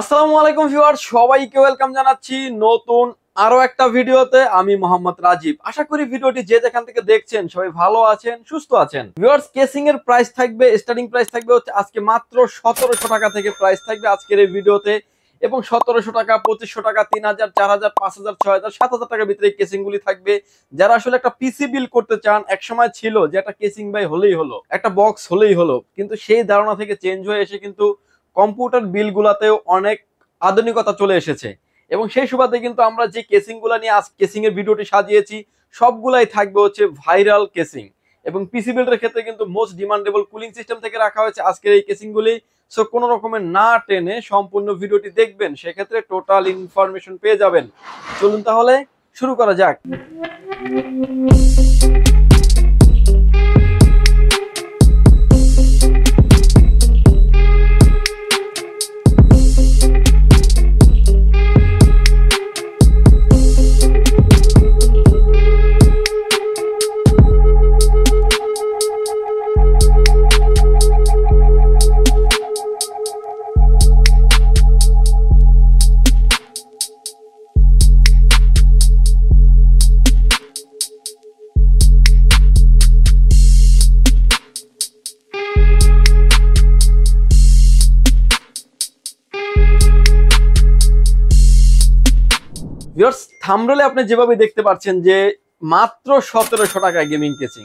আসসালামু আলাইকুম ভিউয়ার, সবাইকে ওয়েলকাম জানাচ্ছি নতুন আরো একটা ভিডিওতে। আমি মোহাম্মদ রাজীব। আশা করি ভিডিওটি যে যেখান থেকে দেখছেন সবাই ভালো আছেন, সুস্থ আছেন। ভিউয়ার্স, কেসিং এর প্রাইস থাকবে, স্টার্টিং প্রাইস থাকবে হচ্ছে আজকে মাত্র 1700 টাকা থেকে প্রাইস থাকবে আজকের এই ভিডিওতে। এবং 1700 টাকা, 2500 টাকা, 3000, 4000, 5000, 6000, 7000 টাকার ভিতরে কেসিং গুলি থাকবে। যারা আসলে একটা পিসি বিল করতে চান, এক সময় ছিল যে একটা কেসিং বাই হলেই হলো, একটা বক্স হলেই হলো, কিন্তু সেই ধারণা থেকে চেঞ্জ হয়ে এসে কিন্তু কম্পিউটার বিল গুলাতেও অনেক আধুনিকতা চলে এসেছে। এবং সেই সুবাদে কিন্তু আমরা যে কেসিং গুলা নিয়ে আজ কেসিং এর ভিডিওটি সাজিয়েছি সবগুলাই থাকবে হচ্ছে ভাইরাল কেসিং। এবং পিসি বিল্ডের ক্ষেত্রে কিন্তু মোস্ট ডিমান্ডেবল কুলিং সিস্টেম থেকে রাখা হয়েছে আজকের এই কেসিং গুলি। সো কোনো রকমের না টেনে সম্পূর্ণ ভিডিওটি দেখবেন, সেক্ষেত্রে টোটাল ইনফরমেশন পেয়ে যাবেন। চলুন তাহলে শুরু করা যাক। ভিউয়ার্স, থাম্বনেলে আপনি যেভাবে দেখতে পাচ্ছেন যে মাত্র 1700 টাকায় গেমিং কেসিং,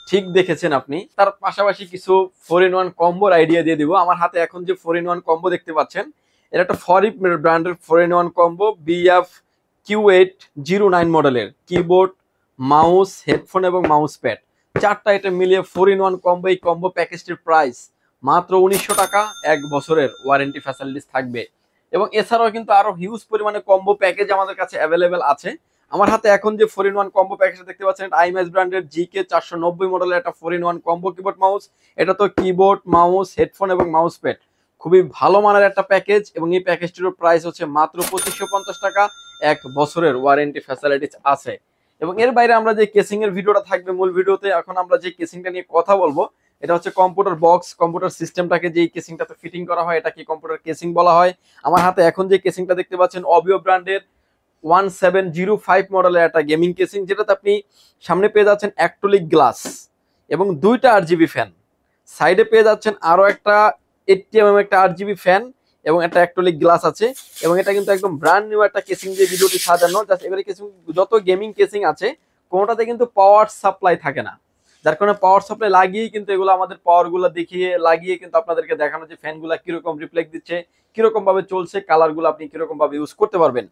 ঠিক দেখেছেন আপনি। তার পাশাপাশি কিছু 4-in-1 কম্বোর আইডিয়া দিয়ে দিব। আমার হাতে এখন যে 4-in-1 কম্বো দেখতে পাচ্ছেন, এটা একটা ফরিপ ব্র্যান্ডের 4-in-1 কম্বো, BF-Q809 মডেলের। কিবোর্ড, মাউস, হেডফোন এবং মাউস প্যাড চারটা আইটেম মিলিয়ে 4-in-1 কম্বো। এই কম্বো প্যাকেজটির প্রাইস মাত্র 1900 টাকা। 1 বছরের ওয়ারেন্টি ফ্যাসিলিটিস থাকবে। এবং এছাড়াও কিন্তু আরো হিউজ পরিমাণে কম্বো প্যাকেজ আমাদের কাছে অ্যাভেলেবেল আছে। আমার হাতে এখন যে 4-in-1 কম্বো প্যাকেজটা দেখতে পাচ্ছেন, আইএমএস ব্র্যান্ডের GK490 মডেলের একটা 4-in-1 কম্বো কিবোর্ড মাউস। এটা তো কিবোর্ড, মাউস, হেডফোন এবং মাউস প্যাড খুবই ভালো মানের একটা প্যাকেজ। এবং এই প্যাকেজটির প্রাইস হচ্ছে মাত্র 2550 টাকা। 1 বছরের ওয়ারেন্টি ফ্যাসিলিটিস আছে। এবং এর বাইরে আমরা যে কেসিং এর ভিডিওটা থাকবে মূল ভিডিওতে, এখন আমরা যে কেসিংটা নিয়ে কথা বলবো এটা হচ্ছে কম্পিউটার বক্স। কম্পিউটার সিস্টেমটাকে যে কেসিংটাতে ফিটিং করা হয় এটাকে কম্পিউটার কেসিং বলা হয়। আমার হাতে এখন যে কেসিংটা দেখতে পাচ্ছেন অবিও ব্র্যান্ডের 1705 মডেলের একটা গেমিং কেসিং, যেটাতে আপনি সামনে পেয়ে যাচ্ছেন অ্যাক্রিলিক গ্লাস এবং 2টা আরজিবি ফ্যান। সাইডে পেয়ে যাচ্ছেন আরো একটা 80mm একটা আরজিবি ফ্যান এবং একটা অ্যাক্রিলিক গ্লাস আছে। এবং এটা কিন্তু একদম ব্র্যান্ড নিউ একটা কেসিং যে ভিডিওটি সাজানো। জাস্ট এবারে কেসিং, যত গেমিং কেসিং আছে কোনোটাতে কিন্তু পাওয়ার সাপ্লাই থাকে না, যার কারণে পাওয়ার সাপ্লাই লাগিয়েই কিন্তু এগুলো আমাদের পাওয়ার গুলো দেখিয়ে লাগিয়ে কিন্তু আপনাদেরকে দেখানো যে ফ্যান গুলা কিরকম রিফ্লেক্ট দিচ্ছে, কিরকম ভাবে চলছে, কালার গুলো আপনি কিরকম ভাবে ইউজ করতে পারবেন।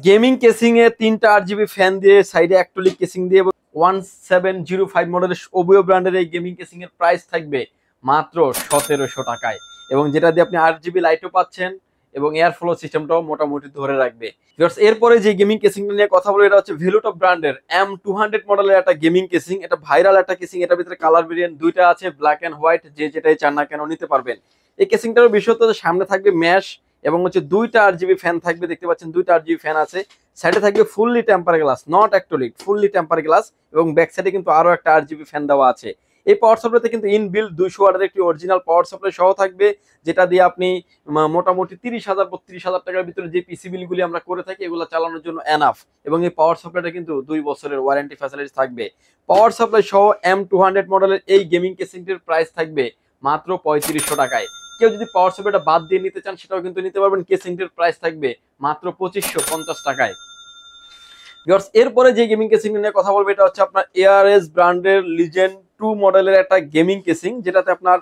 গেমিং কেসিং এ 3টা আরজিবি ফ্যান দিয়ে, সাইডে অ্যাক্রিলিক কেসিং দিয়ে 1705 মডেলের ওবিও ব্র্যান্ডের এই গেমিং কেসিং এর প্রাইস থাকবে মাত্র 1700 টাকায়। এবং যেটা দিয়ে আপনি আরজিবি লাইটও পাচ্ছেন এবং এয়ার ফ্লো সিস্টেমটাও মোটামুটি ধরে রাখবে। এরপরে যে গেমিং কেসিং নিয়ে কথা বলে, এটা হচ্ছে ভেলুটপ ব্র্যান্ডের M200 মডেলের একটা গেমিং কেসিং। এটা ভাইরাল একটা কেসিং। এটার ভিতরে কালার ভেরিয়েন্ট 2টা আছে, ব্ল্যাক এন্ড হোয়াইট। যে যেটাই চান না কেন নিতে পারবেন। এই কেসিংটার বিষয় হচ্ছে সামনে থাকবে ম্যাশ এবং হচ্ছে 2টা আরজিবি ফ্যান থাকবে। দেখতে পাচ্ছেন 2টা আরজিবি ফ্যান আছে। সাইডে থাকবে fully temper glass, not acrylic, fully temper glass. এবং ব্যাক সাইডে কিন্তু আরো একটা আরজিবি ফ্যান দেওয়া আছে। এই পাওয়ার সাপ্লাইতে কিন্তু ইনবিল্ট 200 ওয়াটের একটি অরিজিনাল পাওয়ার সাপ্লাই সহ থাকবে, যেটা দিয়ে আপনি মোটামুটি 30,000-32,000 টাকার ভিতরে যে পিসি বিলগুলি আমরা করে থাকি এগুলো চালানোর জন্য এনাফ। এবং এই পাওয়ার সাপ্লাইটা কিন্তু 2 বছরের ওয়ারেন্টি ফ্যাসিলিটিস থাকবে। পাওয়ার সাপ্লাই সহ M200 মডেলের এই গেমিং কেসিংটির প্রাইস থাকবে মাত্র 3500 টাকায়। কেউ যদি পাওয়ার সাপ্লাইটা বাদ দিয়ে নিতে চান সেটাও কিন্তু নিতে পারবেন। কেসিংটির প্রাইস থাকবে মাত্র 2550 টাকায়। এরপরে যে গেমিং কেসিং নিয়ে কথা বলবো এটা হচ্ছে আপনার ARS ব্র্যান্ডের লিজেন্ড 2 মডেলের একটা গেমিং কেসিং, যেটাতে আপনার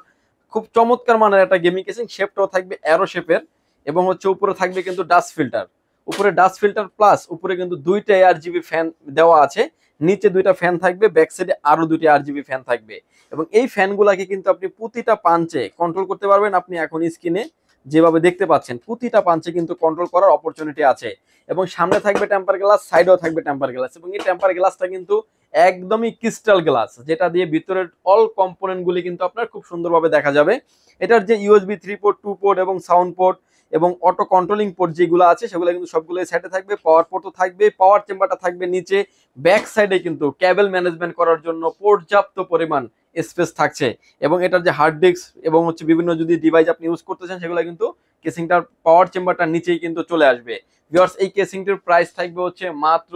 খুব চমৎকার মানের একটা গেমিং কেসিং। শেপটাও থাকবে অ্যারো শেপের এবং হচ্ছে উপরে থাকবে কিন্তু ডাস্ট ফিল্টার। উপরে ডাস্ট ফিল্টার প্লাস উপরে কিন্তু 2টা আরজিবি ফ্যান দেওয়া আছে। নিচে 2টা ফ্যান থাকবে, ব্যাক সাইডে আরো 2টি আরজিবি ফ্যান থাকবে। এবং এই ফ্যানগুলাকে কিন্তু আপনি প্রতিটা পাঞ্চে কন্ট্রোল করতে পারবেন। আপনি এখন স্ক্রিনে যেভাবে দেখতে পাচ্ছেন প্রতিটা পাঞ্চে কিন্তু কন্ট্রোল করার অপরচুনিটি আছে। এবং সামনে থাকবে টেম্পার গ্লাস, সাইডেও থাকবে টেম্পার গ্লাস। এবং এই টেম্পার গ্লাসটা কিন্তু একদমই ক্রিস্টাল গ্লাস, যেটা দিয়ে ভিতরের অল কম্পোনেন্ট গুলি কিন্তু আপনার খুব সুন্দরভাবে দেখা যাবে। এটার যে USB 3 পোর্ট, 2 পোর্ট এবং সাউন্ড পোর্ট এবং অটো কন্ট্রোলিং পোর্ট যেগুলো আছে সেগুলো কিন্তু সবগুলো সাইডে থাকবে। পাওয়ার পোর্টও থাকবে, পাওয়ার চেম্বারটা থাকবে নিচে। ব্যাক সাইডে কিন্তু কেবল ম্যানেজমেন্ট করার জন্য পর্যাপ্ত পরিমাণ স্পেস থাকছে। এবং এটার যে হার্ড ডিস্ক এবং হচ্ছে বিভিন্ন যদি ডিভাইস আপনি ইউজ করতে চান সেগুলো কিন্তু কেসিংটার পাওয়ার চেম্বারটার নিচেই কিন্তু চলে আসবে। ভিউয়ার্স এই কেসিংটির প্রাইস থাকবে হচ্ছে মাত্র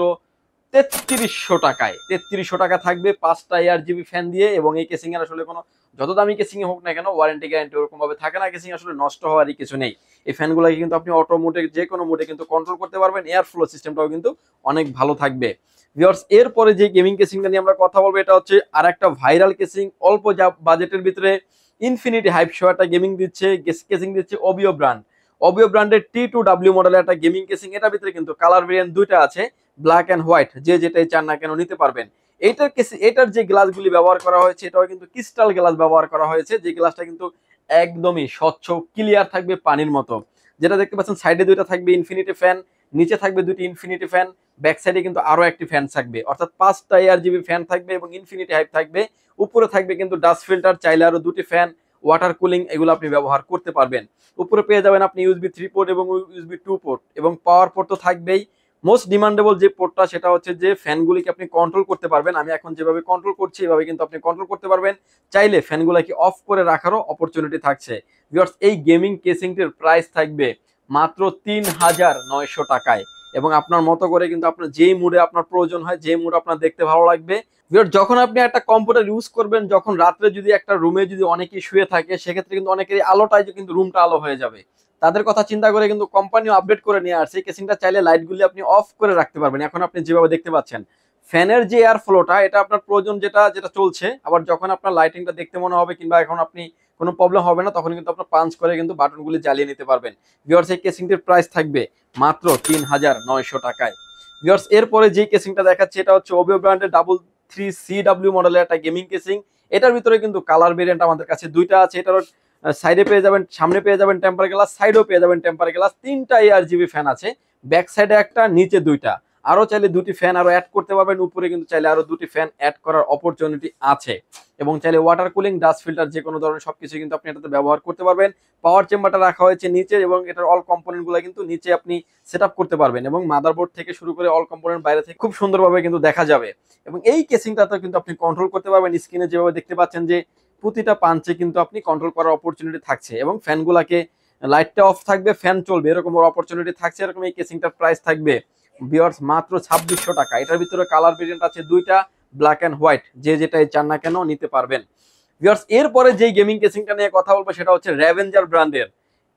3300 টাকায়। 3300 টাকা থাকবে 5টা ARGB ফ্যান দিয়ে। এবং এই কেসিং এর আসলে কোনো যত দামি কেসিং হোক না কেন ওয়ারেন্টি গ্যারান্টি ওরকম ভাবে থাকে না, কেসিং আসলে নষ্ট হওয়ারই কিছু নেই। এই ফ্যানগুলোকে কিন্তু আপনি অটো মোডে যে কোনো মোডে কিন্তু কন্ট্রোল করতে পারবেন, এয়ার ফ্লো সিস্টেমটাও কিন্তু অনেক ভালো থাকবে। ভিউয়ার্স এরপরে যে গেমিং কেসিংটা নিয়ে আমরা কথা বলবো এটা হচ্ছে আরেকটা ভাইরাল কেসিং, অল্প বাজেটের ভিতরে ইনফিনিটি হাইপ শো একটা গেমিং দিচ্ছে, কেসিং দিচ্ছে ওবিও ব্র্যান্ড। ওবিও ব্র্যান্ডের T2W মডেলের একটা গেমিং কেসিং, এটার ভিতরে কিন্তু কালার ভেরিয়েন্ট দুইটা আছে, ব্ল্যাক এন্ড হোয়াইট, যে যেটাই চান না কেন নিতে পারবেন। এটার যে গ্লাসগুলি ব্যবহার করা হয়েছে এটাও কিন্তু ক্রিস্টাল গ্লাস ব্যবহার করা হয়েছে, যে গ্লাসটা কিন্তু একদমই স্বচ্ছ ক্লিয়ার থাকবে পানির মতো। যেটা দেখতে পাচ্ছেন সাইডে দুইটা থাকবে ইনফিনিটি ফ্যান, নিচে থাকবে দুটি ইনফিনিটি ফ্যান, ব্যাক সাইডে কিন্তু আরো একটি ফ্যান থাকবে, অর্থাৎ 5টা ARGB ফ্যান থাকবে এবং ইনফিনিটি হাইপ থাকবে। উপরে থাকবে কিন্তু ডাস্ট ফিল্টার, চাইলে আরো দুটি ফ্যান, ওয়াটার কুলিং, এগুলো আপনি ব্যবহার করতে পারবেন। উপরে পেয়ে যাবেন আপনি USB 3 পোর্ট এবং USB 2 পোর্ট এবং পাওয়ার পোর্ট তো থাকবেই। মোস্ট ডিমান্ডেবল যে পোর্টটা সেটা হচ্ছে যে ফ্যানগুলিকে আপনি কন্ট্রোল করতে পারবেন। আমি এখন যেভাবে কন্ট্রোল করছি এভাবে কিন্তু আপনি কন্ট্রোল করতে পারবেন, চাইলে ফ্যানগুলোকে অফ করে রাখারও অপরচুনিটি থাকছে। ভিউয়ার্স এই গেমিং কেসিংটির প্রাইস থাকবে মাত্র 3900 টাকায়। এবং আপনার মতো করে কিন্তু আপনার যেই মুডে আপনার প্রয়োজন হয়, যে মুড আপনার দেখতে ভালো লাগবে। যখন আপনি একটা কম্পিউটার ইউজ করবেন, যখন রাত্রে যদি একটা রুমে যদি অনেকেই শুয়ে থাকে, সেক্ষেত্রে কিন্তু অনেকেরই আলোটাই কিন্তু রুমটা আলো হয়ে যাবে। তাদের কথা চিন্তা করে কিন্তু কোম্পানিও আপডেট করে নিয়ে আসছে, কেসিংটা চাইলে লাইটগুলি আপনি অফ করে রাখতে পারবেন। এখন আপনি যেভাবে দেখতে পাচ্ছেন ফ্যানের যে এয়ার ফ্লোটা, এটা আপনার প্রয়োজন যেটা যেটা চলছে, আবার যখন আপনার লাইটিংটা দেখতে মনে হবে কিংবা এখন আপনি কোনো প্রবলেম হবে না, তখন কিন্তু আপনার পাঞ্চ করে কিন্তু বাটনগুলি জ্বালিয়ে নিতে পারবেন। ভিউয়ার্স এই কেসিংটির প্রাইস থাকবে মাত্র 3900 টাকায়। ভিউয়ার্স এরপরে যে কেসিংটা দেখাচ্ছি এটা হচ্ছে ওবিও ব্র্যান্ডের 3CW মডেলের একটা গেমিং কেসিং। এটার ভিতরে কিন্তু কালার ভেরিয়েন্ট আমাদের কাছে দুইটা আছে। এটার সাইডে পেয়ে যাবেন, সামনে পেয়ে যাবেন টেম্পার গ্লাস, সাইডেও পেয়ে যাবেন টেম্পার গ্লাস, 3টা ARGB ফ্যান আছে, ব্যাক সাইডে একটা, নিচে দুইটা। আরো চাইলে দুটি ফ্যান আরো অ্যাড করতে পারবেন, উপরে কিন্তু চাইলে আরো দুটি ফ্যান অ্যাড করার অপরচুনিটি আছে। এবং চাইলে ওয়াটার কুলিং, ডাস্ট ফিল্টার, যে কোনো ধরনের সবকিছু কিন্তু আপনি এটাতে ব্যবহার করতে পারবেন। পাওয়ার চেম্বারটা রাখা হয়েছে নিচে এবং এটার অল কম্পোনেন্ট গুলো কিন্তু নিচে আপনি সেট আপ করতে পারবেন, এবং মাদারবোর্ড থেকে শুরু করে অল কম্পোনেন্ট বাইরে থেকে খুব সুন্দরভাবে কিন্তু দেখা যাবে। এবং এই কেসিংটাতে কিন্তু আপনি কন্ট্রোল করতে পারবেন। স্ক্রিনে যেভাবে দেখতে পাচ্ছেন যে প্রতিটা পাঞ্চে কিন্তু আপনি কন্ট্রোল করার অপরচুনিটি থাকছে, এবং ফ্যানগুলাকে লাইটটা অফ থাকবে, ফ্যান চলবে, এরকম অপরচুনিটি থাকছে। এরকম এই কেসিংটার প্রাইস থাকবে ভিউয়ার্স মাত্র 2600 টাকা। এটার ভিতরে কালার ভেরিয়েন্ট আছে দুইটা, ব্ল্যাক এন্ড হোয়াইট, যে যেটাই চান না কেন নিতে পারবেন। ভিউয়ার্স এরপরে যে গেমিং কেসিংটা নিয়ে কথা বলবো সেটা হচ্ছে রেভেঞ্জার ব্র্যান্ডের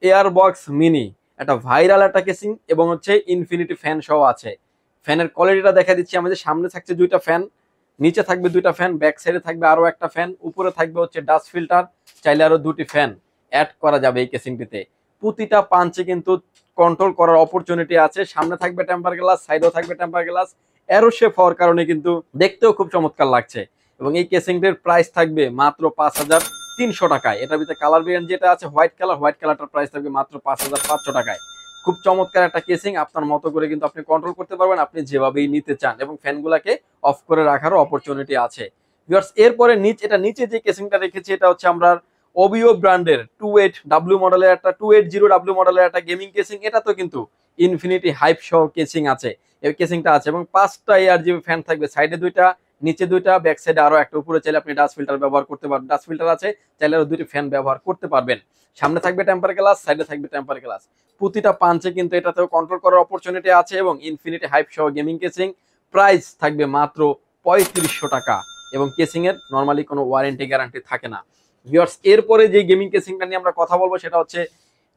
এয়ারবক্স মিনি, একটা ভাইরাল একটা কেসিং এবং হচ্ছে ইনফিনিটি ফ্যান সহ আছে। ফ্যানের কোয়ালিটিটা দেখা দিচ্ছি, আমাদের সামনে থাকছে দুইটা ফ্যান, নিচে থাকবে দুইটা ফ্যান, ব্যাক সাইডে থাকবে আরো একটা ফ্যান, উপরে থাকবে হচ্ছে ডাস্ট ফিল্টার, চাইলে আরো দুটি ফ্যান অ্যাড করা যাবে এই কেসিংটিতে। প্রতিটা পাঞ্চে কিন্তু কন্ট্রোল করার অপরচুনিটি আছে। সামনে থাকবে টেম্পার গ্লাস, সাইডেও থাকবে টেম্পার গ্লাস, অ্যারো শেপ হওয়ার কারণে কিন্তু দেখতেও খুব চমৎকার লাগছে। এবং এই কেসিংটির প্রাইস থাকবে মাত্র 5300 টাকায়। এটার ভিতরে কালার ভেরিয়েন্ট যেটা আছে হোয়াইট কালারটার প্রাইস থাকবে মাত্র 5500 টাকায়। খুব চমৎকার একটা কেসিং, আপনার মতো করে কিন্তু আপনি কন্ট্রোল করতে পারবেন আপনি যেভাবেই নিতে চান, এবং ফ্যানগুলোকে অফ করে রাখারও অপরচুনিটি আছে। ভিউয়ার্স এরপরে নিচে যে কেসিংটা রেখেছি এটা হচ্ছে আমরা ওবিও ব্র্যান্ডের 28W মডেলের একটা 280W মডেলের একটা গেমিং কেসিং। এটা তো কিন্তু ইনফিনিটি হাইপ সহ কেসিং আছে, এই কেসিংটা আছে, এবং 5টা ARGB ফ্যান থাকবে, সাইডে দুইটা, নিচে দুইটা, ব্যাক সাইডে আরো একটা, উপরে চাইলে আপনি ডাস্ট ফিল্টার ব্যবহার করতে পারবেন, ডাস্ট ফিল্টার আছে, চাইলে আরো দুটি ফ্যান ব্যবহার করতে পারবেন। সামনে থাকবে টেম্পার গ্লাস, সাইডে থাকবে টেম্পার গ্লাস। প্রতিটা পাঞ্চে কিন্তু এটাতেও কন্ট্রোল করার অপরচুনিটি আছে, এবং ইনফিনিটি হাইপ সহ গেমিং কেসিং। প্রাইস থাকবে মাত্র 3500 টাকা, এবং কেসিং এর নরমালি কোনো ওয়ারেন্টি গ্যারান্টি থাকে না। ভিউয়ার্স এরপরে যে গেমিং কেসিংটা নিয়ে আমরা কথা বলবো সেটা হচ্ছে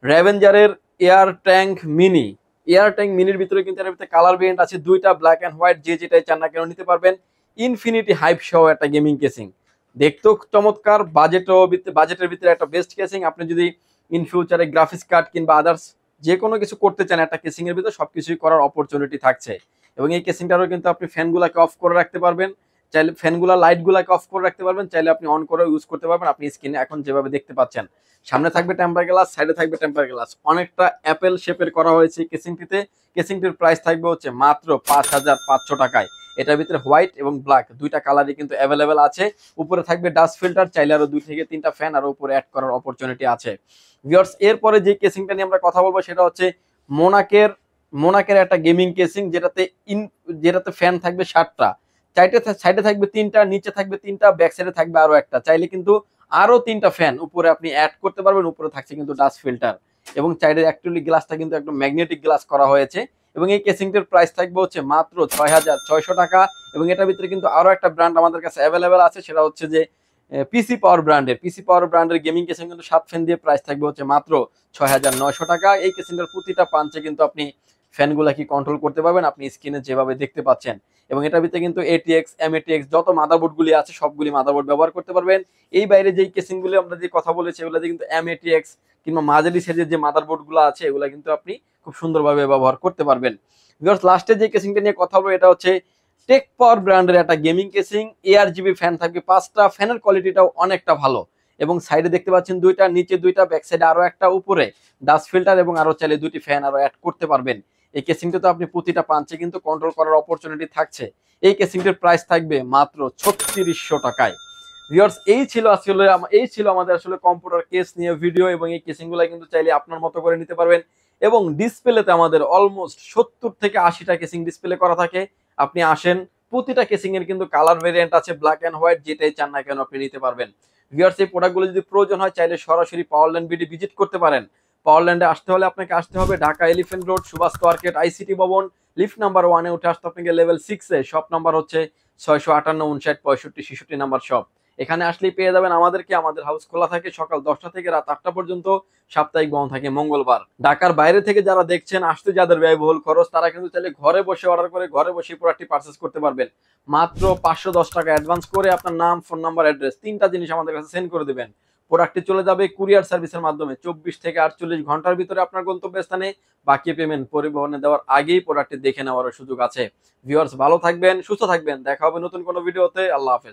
রেভেঞ্জারের air tank mini. Air tank মিনির ভিতরে কিন্তু এর ভিতরে কালার ভেরিয়েন্ট আছে দুইটা, ব্ল্যাক এন্ড হোয়াইট, যে যেটাই চান না কেন নিতে পারবেন। ইনফিনিটি হাইপ সহ একটা গেমিং কেসিং, দেখতেও চমৎকার, বাজেটের ভিতরে একটা বেস্ট কেসিং। আপনি যদি ইন ফিউচারে গ্রাফিক্স কার্ড কিংবা আদার্স যে কোনো কিছু করতে চান, একটা কেসিং এর ভিতরে সবকিছুই করার অপরচুনিটি থাকছে। এবং এই কেসিংটারও কিন্তু আপনি ফ্যানগুলোকে অফ করে রাখতে পারবেন, চাইলে ফ্যানগুলা লাইটগুলোকে অফ করে রাখতে পারবেন, চাইলে আপনি অন করে ইউজ করতে পারবেন। আপনি স্ক্রিনে এখন যেভাবে দেখতে পাচ্ছেন সামনে থাকবে টেম্পার গ্লাস, সাইডে থাকবে টেম্পার গ্লাস, অনেকটা অ্যাপেল শেপের করা হয়েছে কেসিংটিতে। কেসিংটির প্রাইস থাকবে হচ্ছে মাত্র 5500 টাকায়। এটার ভিতরে হোয়াইট এবং ব্ল্যাক দুইটা কালারই কিন্তু অ্যাভেলেবেল আছে। উপরে থাকবে ডাস্ট ফিল্টার, চাইলে আরো 2 থেকে 3টা ফ্যান আরো উপরে অ্যাড করার অপরচুনিটি আছে। ভিউয়ার্স এরপরে যে কেসিংটা নিয়ে আমরা কথা বলবো সেটা হচ্ছে মোনাকের একটা গেমিং কেসিং, যেটাতে ফ্যান থাকবে 7টা, সাইডে থাকবে 3টা, নিচে থাকবে 3টা, ব্যাক সাইডে থাকবে আরো একটা, চাইলে কিন্তু আরো 3টা ফ্যান উপরে আপনি অ্যাড করতে পারবেন। উপরে থাকছে কিন্তু ডাস্ট ফিল্টার। এবং সাইডের অ্যাক্রিলিক গ্লাসটা কিন্তু একদম ম্যাগনেটিক গ্লাস করা হয়েছে। এবং এই কেসিংটির প্রাইস থাকবে হচ্ছে মাত্র 6,600 টাকা। এবং এটার ভিতরে কিন্তু আরো একটা ব্র্যান্ড আমাদের কাছে অ্যাভেলেবেল আছে, সেটা হচ্ছে যে পিসি পাওয়ার ব্র্যান্ডের গেমিং কেসিং কিন্তু 7 ফ্যান দিয়ে প্রাইস থাকবে হচ্ছে মাত্র 6,900 টাকা। এই কেসিংটার প্রতিটা পাঞ্চে কিন্তু আপনি ফ্যানগুলা কি কন্ট্রোল করতে পারবেন আপনি স্ক্রিনে যেভাবে দেখতে পাচ্ছেন। এবং এটার ভিতরে কিন্তু ATX MATX যত মাদারবোর্ডগুলি আছে সবগুলি মাদারবোর্ড ব্যবহার করতে পারবেন। এই বাইরে যেই কেসিংগুলি আমরা যে কথা বলেছি এগুলোতে কিন্তু MATX কিংবা মাঝারি সাইজের যে মাদারবোর্ডগুলো আছে এগুলো কিন্তু আপনি খুব সুন্দরভাবে ব্যবহার করতে পারবেন। ভিউয়ার্স, লাস্টে যে কেসিংটা নিয়ে কথা বলবো এটা হচ্ছে টেক পাওয়ার ব্র্যান্ডের একটা গেমিং কেসিং। ARGB ফ্যান থাকবে 5টা, ফ্যানের কোয়ালিটিটাও অনেকটা ভালো। এবং সাইডে দেখতে পাচ্ছেন দুইটা, নিচে দুইটা, ব্যাক সাইডে আরো একটা, উপরে ডাস্ট ফিল্টার এবং আরো চাইলে দুটি ফ্যান আরো অ্যাড করতে পারবেন। এই কেসিংটা তো আপনি প্রতিটা পাঞ্চে কিন্তু কন্ট্রোল করার অপরচুনিটি থাকছে। এই কেসিংটির প্রাইস থাকবে মাত্র 3600 টাকায়। ভিউয়ার্স, এই ছিল আমাদের আসলে কম্পিউটার কেস নিয়ে ভিডিও। এবং এই কেসিংগুলো কিন্তু চাইলে আপনার মতো করে নিতে পারবেন। এবং ডিসপ্লেতে আমাদের অলমোস্ট 70 থেকে 80টা কেসিং ডিসপ্লে করা থাকে। আপনি আসেন, প্রতিটা কেসিং এর কিন্তু কালার ভেরিয়েন্ট আছে, ব্ল্যাক এন্ড হোয়াইট, যেটাই চান না কেন আপনি নিতে পারবেন। ভিউয়ার্স, এই প্রোডাক্টগুলো যদি প্রয়োজন হয় চাইলে সরাসরি পাওয়ারল্যান্ড বিডি ভিজিট করতে পারেন। পাওয়ারল্যান্ডে আসতে হলে আপনাকে আসতে হবে Dhaka Elephant Road, Subhash Market, ICT Bhaban, lift number 1 এ উঠে আসতে আপনাকে লেভেল 6 এ, শপ নাম্বার হচ্ছে 658 59 65 66 নাম্বার শপ। এখানে আসলেই পেয়ে যাবেন আমাদেরকে। আমাদের হাউস খোলা থাকে সকাল 10টা থেকে রাত 8টা পর্যন্ত, সাপ্তাহিক বন্ধ থাকে মঙ্গলবার। ঢাকার বাইরে থেকে যারা দেখছেন, আসতে যাদের ব্যয়বহুল খরচ, তারা কিন্তু চাইলে ঘরে বসে অর্ডার করে ঘরে বসে প্রোডাক্টটি পারচেজ করতে পারবেন। মাত্র 510 টাকা অ্যাডভান্স করে আপনার নাম, ফোন নাম্বার, অ্যাড্রেস, 3টা জিনিস আমাদের কাছে সেন্ড করে দিবেন। প্রোডাক্টটি চলে যাবে কুরিয়ার সার্ভিসের মাধ্যমে 24 থেকে 48 ঘন্টার ভিতরে আপনার গন্তব্যস্থানে। বাকি পেমেন্ট পরিবহনে দেওয়ার আগেই প্রোডাক্টটি দেখে নেওয়ার সুযোগ আছে। ভিউয়ার্স, ভালো থাকবেন, সুস্থ থাকবেন, দেখা হবে নতুন কোনো ভিডিওতে। আল্লাহ হাফেজ।